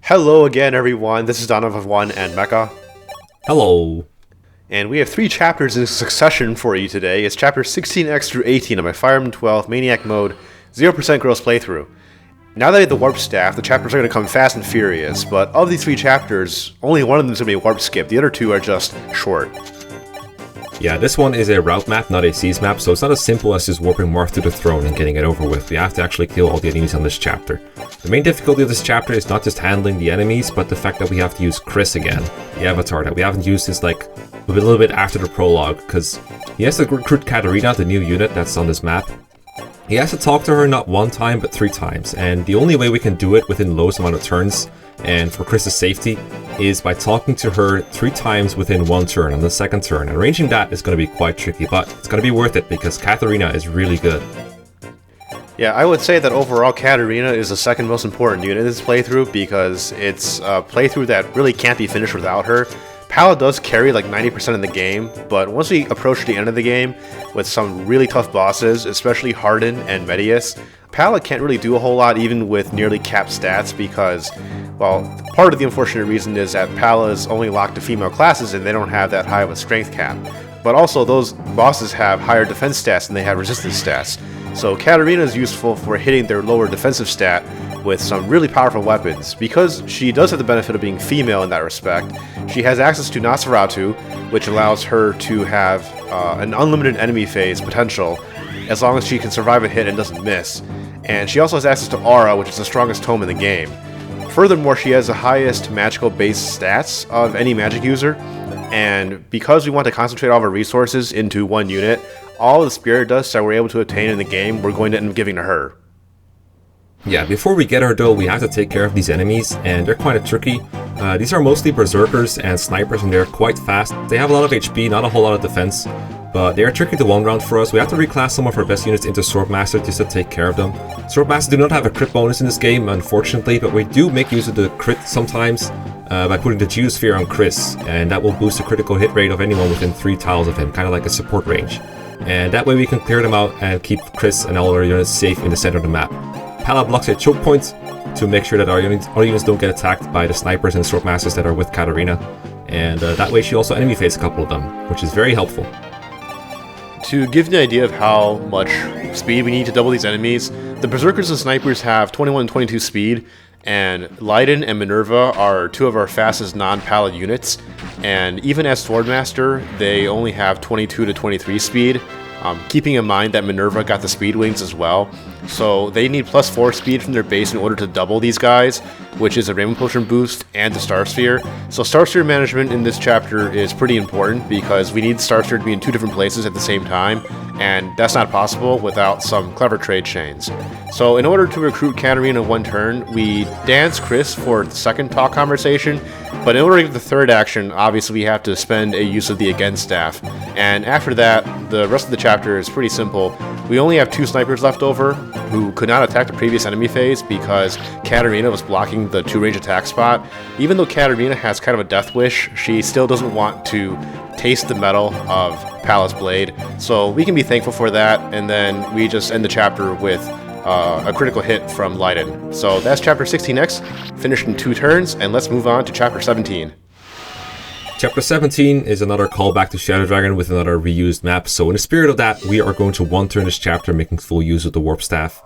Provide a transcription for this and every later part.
Hello again, everyone. This is Donovan and Mekkah. Hello. And we have 3 chapters in succession for you today. It's chapter 16x-18 of my Fire Emblem 12 Maniac Mode 0% gross playthrough. Now that I have the Warp Staff, the chapters are going to come fast and furious, but of these 3 chapters, only one of them is going to be a warp skip. The other 2 are just short. Yeah, this one is a route map, not a siege map, so it's not as simple as just warping Marth to the throne and getting it over with. We have to actually kill all the enemies on this chapter. The main difficulty of this chapter is not just handling the enemies, but the fact that we have to use Chris again, the avatar that we haven't used since like a little bit after the prologue, because he has to recruit Katarina, the new unit that's on this map. He has to talk to her not 1 time, but 3 times, and the only way we can do it within the lowest amount of turns, and for Chris's safety, is by talking to her 3 times within 1 turn on the 2nd turn. And arranging that is going to be quite tricky, but it's going to be worth it because Katarina is really good. Yeah, I would say that overall Katarina is the second most important unit in this playthrough because it's a playthrough that really can't be finished without her. Palla does carry like 90% of the game, but once we approach the end of the game with some really tough bosses, especially Hardin and Medius, Palla can't really do a whole lot even with nearly capped stats because, well, part of the unfortunate reason is that Palla is only locked to female classes and they don't have that high of a strength cap. But also those bosses have higher defense stats than they have resistance stats. So Katarina is useful for hitting their lower defensive stat with some really powerful weapons. Because she does have the benefit of being female in that respect, she has access to Nosferatu, which allows her to have an unlimited enemy phase potential as long as she can survive a hit and doesn't miss. And she also has access to Aura, which is the strongest tome in the game. Furthermore, she has the highest magical base stats of any magic user, and because we want to concentrate all of our resources into 1 unit, all the spirit dust that we're able to obtain in the game, we're going to end up giving to her. Yeah, before we get her though, we have to take care of these enemies, and they're kind of tricky. These are mostly berserkers and snipers, and they're quite fast. They have a lot of HP, not a whole lot of defense, but they are tricky to 1-round for us. We have to reclass some of our best units into Swordmaster just to take care of them. Swordmaster do not have a crit bonus in this game, unfortunately, but we do make use of the crit sometimes by putting the Geosphere on Chris, and that will boost the critical hit rate of anyone within 3 tiles of him, kind of like a support range. And that way we can clear them out and keep Chris and all our units safe in the center of the map. Palla blocks a choke point to make sure that our units don't get attacked by the snipers and swordmasters that are with Katarina, and that way she also enemy phase a couple of them, which is very helpful. To give you an idea of how much speed we need to double these enemies, the berserkers and snipers have 21 and 22 speed, and Leiden and Minerva are 2 of our fastest non-Palla units, and even as Swordmaster, they only have 22 to 23 speed, keeping in mind that Minerva got the Speedwings as well. So they need plus 4 speed from their base in order to double these guys, which is a Rainbow Potion boost and the Star Sphere. So Star Sphere management in this chapter is pretty important because we need Star Sphere to be in 2 different places at the same time, and that's not possible without some clever trade chains. So in order to recruit Katarina in 1 turn, we dance Chris for the 2nd talk conversation, but in order to get the 3rd action, obviously we have to spend a use of the Again staff. And after that, the rest of the chapter is pretty simple. We only have 2 snipers left over who could not attack the previous enemy phase because Katarina was blocking the 2-range attack spot. Even though Katarina has kind of a death wish, she still doesn't want to taste the metal of Palla's blade. So we can be thankful for that, and then we just end the chapter with a critical hit from Leiden. So that's chapter 16x, finished in 2 turns, and let's move on to chapter 17. Chapter 17 is another callback to Shadow Dragon with another reused map, so in the spirit of that, we are going to 1-turn this chapter, making full use of the Warp Staff.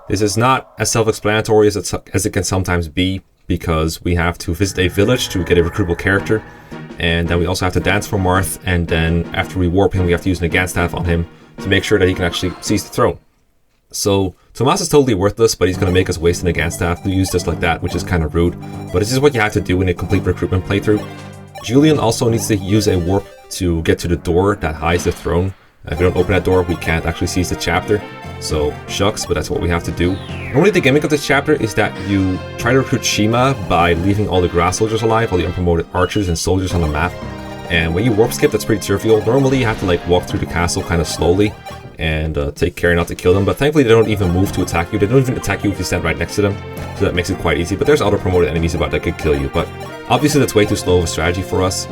This is not as self-explanatory as it can sometimes be, because we have to visit a village to get a recruitable character, and then we also have to dance for Marth, and then after we warp him, we have to use an Again staff on him to make sure that he can actually seize the throne. So Tomas is totally worthless, but he's going to make us waste an Again staff to use just like that, which is kind of rude, but this is what you have to do in a complete recruitment playthrough. Julian also needs to use a warp to get to the door that hides the throne. If we don't open that door, we can't actually seize the chapter. So, shucks, but that's what we have to do. Normally the gimmick of this chapter is that you try to recruit Shima by leaving all the grass soldiers alive, all the unpromoted archers and soldiers on the map. And when you warp skip, that's pretty trivial. Normally you have to like walk through the castle kind of slowly and take care not to kill them, but thankfully they don't even move to attack you. They don't even attack you if you stand right next to them, so that makes it quite easy. But there's other promoted enemies about that could kill you, but obviously that's way too slow of a strategy for us.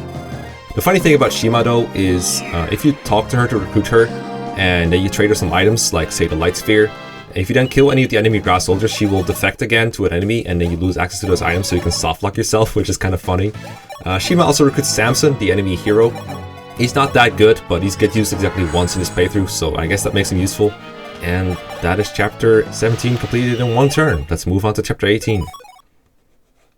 The funny thing about Shima though is if you talk to her to recruit her, and then you trade her some items like say the Light Sphere, If you then kill any of the enemy grass soldiers, she will defect again to an enemy, and then you lose access to those items so you can softlock yourself, which is kind of funny. She might also recruit Samson, the enemy hero. He's not that good, but he's get used exactly once in his playthrough, so I guess that makes him useful. And that is chapter 17 completed in one turn. Let's move on to chapter 18.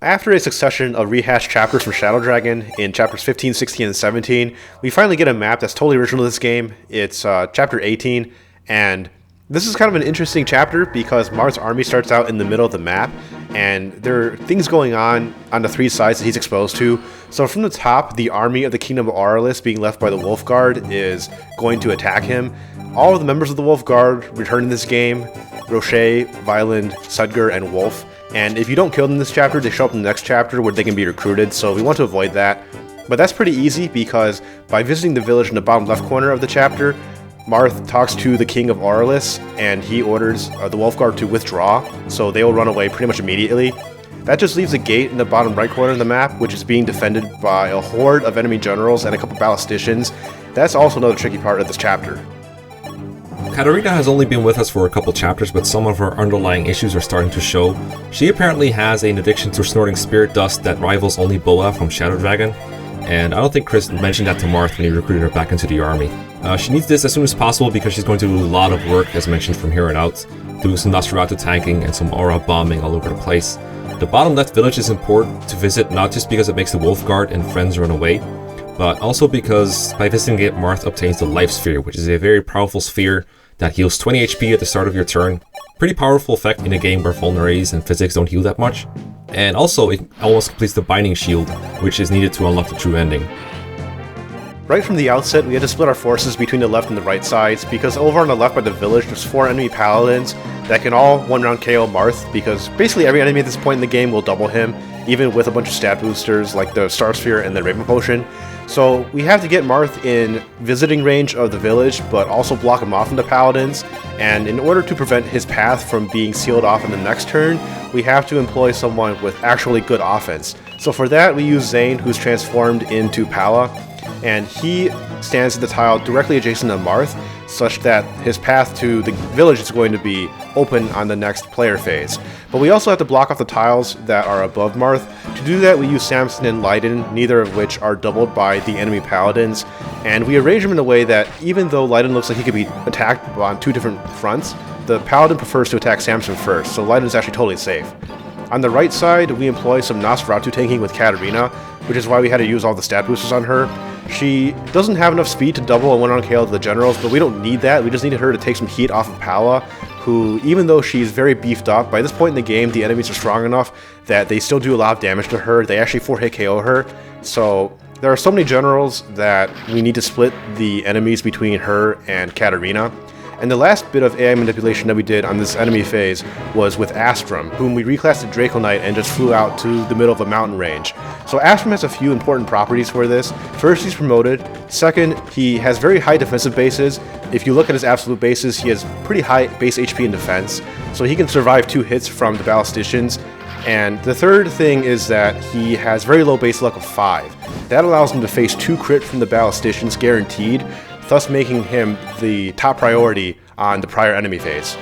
After a succession of rehashed chapters from Shadow Dragon in chapters 15, 16, and 17, we finally get a map that's totally original to this game. It's chapter 18, and this is kind of an interesting chapter because Marth's army starts out in the middle of the map, and there are things going on the three sides that he's exposed to. So from the top, the army of the Kingdom of Aurelius being left by the Wolf Guard is going to attack him. All of the members of the Wolf Guard return in this game: Rocher, Violend, Sudger, and Wolf. And if you don't kill them in this chapter, they show up in the next chapter where they can be recruited, so we want to avoid that. But that's pretty easy because by visiting the village in the bottom left corner of the chapter, Marth talks to the King of Aurelius, and he orders the Wolf Guard to withdraw, so they will run away pretty much immediately. That just leaves a gate in the bottom right corner of the map, which is being defended by a horde of enemy generals and a couple ballisticians. That's also another tricky part of this chapter. Katarina has only been with us for a couple chapters, but some of her underlying issues are starting to show. She apparently has an addiction to snorting spirit dust that rivals only Boa from Shadow Dragon, and I don't think Chris mentioned that to Marth when he recruited her back into the army. She needs this as soon as possible because she's going to do a lot of work, as mentioned, from here on out, doing some Nosferatu tanking and some aura bombing all over the place. The bottom left village is important to visit, not just because it makes the Wolf Guard and friends run away, but also because by visiting it, Marth obtains the Life Sphere, which is a very powerful sphere that heals 20 HP at the start of your turn. Pretty powerful effect in a game where vulneraries and physics don't heal that much. And also, it almost completes the Binding Shield, which is needed to unlock the true ending. Right from the outset, we had to split our forces between the left and the right sides, because over on the left by the village, there's 4 enemy paladins that can all one-round KO Marth, because basically every enemy at this point in the game will double him, even with a bunch of stat boosters like the Star Sphere and the Raven Potion. So we have to get Marth in visiting range of the village, but also block him off from the paladins, and in order to prevent his path from being sealed off in the next turn, we have to employ someone with actually good offense. So for that, we use Xane, who's transformed into Palla, and he stands at the tile directly adjacent to Marth, such that his path to the village is going to be open on the next player phase. But we also have to block off the tiles that are above Marth. To do that, we use Samson and Leiden, neither of which are doubled by the enemy paladins, and we arrange them in a way that even though Leiden looks like he could be attacked on 2 different fronts, the paladin prefers to attack Samson first, so Leiden is actually totally safe. On the right side, we employ some Nosferatu tanking with Katarina, which is why we had to use all the stat boosters on her. She doesn't have enough speed to double a one-round KO to the generals, but we don't need that. We just needed her to take some heat off of Palla, who, even though she's very beefed up, by this point in the game, the enemies are strong enough that they still do a lot of damage to her. They actually 4-hit KO her. So there are so many generals that we need to split the enemies between her and Katarina. And the last bit of AI manipulation that we did on this enemy phase was with Astrum, whom we reclassed to Draco Knight and just flew out to the middle of a mountain range. So Astrum has a few important properties for this. First, he's promoted. Second, he has very high defensive bases. If you look at his absolute bases, he has pretty high base HP and defense, so he can survive 2 hits from the ballisticians. And the third thing is that he has very low base luck of 5. That allows him to face 2 crit from the ballisticians guaranteed, thus making him the top priority on the prior enemy phase.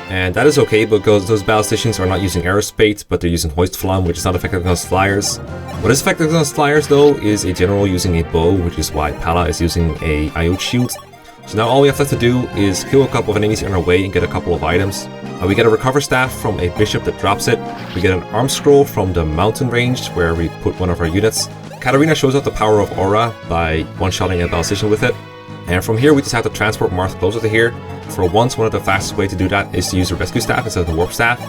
And that is okay because those ballisticians are not using aerospate, but they're using hoist flam, which is not effective against flyers. What is effective against flyers though is a general using a bow, which is why Palla is using a Iot shield. So now all we have left to do is kill a couple of enemies on our way and get a couple of items. We get a recover staff from a bishop that drops it. We get an arm scroll from the mountain range where we put one of our units. Katarina shows off the power of aura by one-shotting a ballistician with it. And from here we just have to transport Marth closer to here. For once, one of the fastest way to do that is to use the rescue staff instead of the warp staff.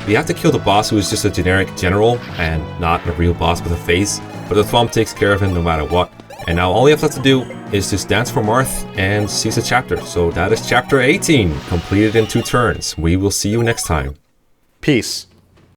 We have to kill the boss, who is just a generic general and not a real boss with a face, but the Thwomp takes care of him no matter what. And now all we have left to do is just dance for Marth and seize the chapter. So that is chapter 18, completed in 2 turns. We will see you next time. Peace.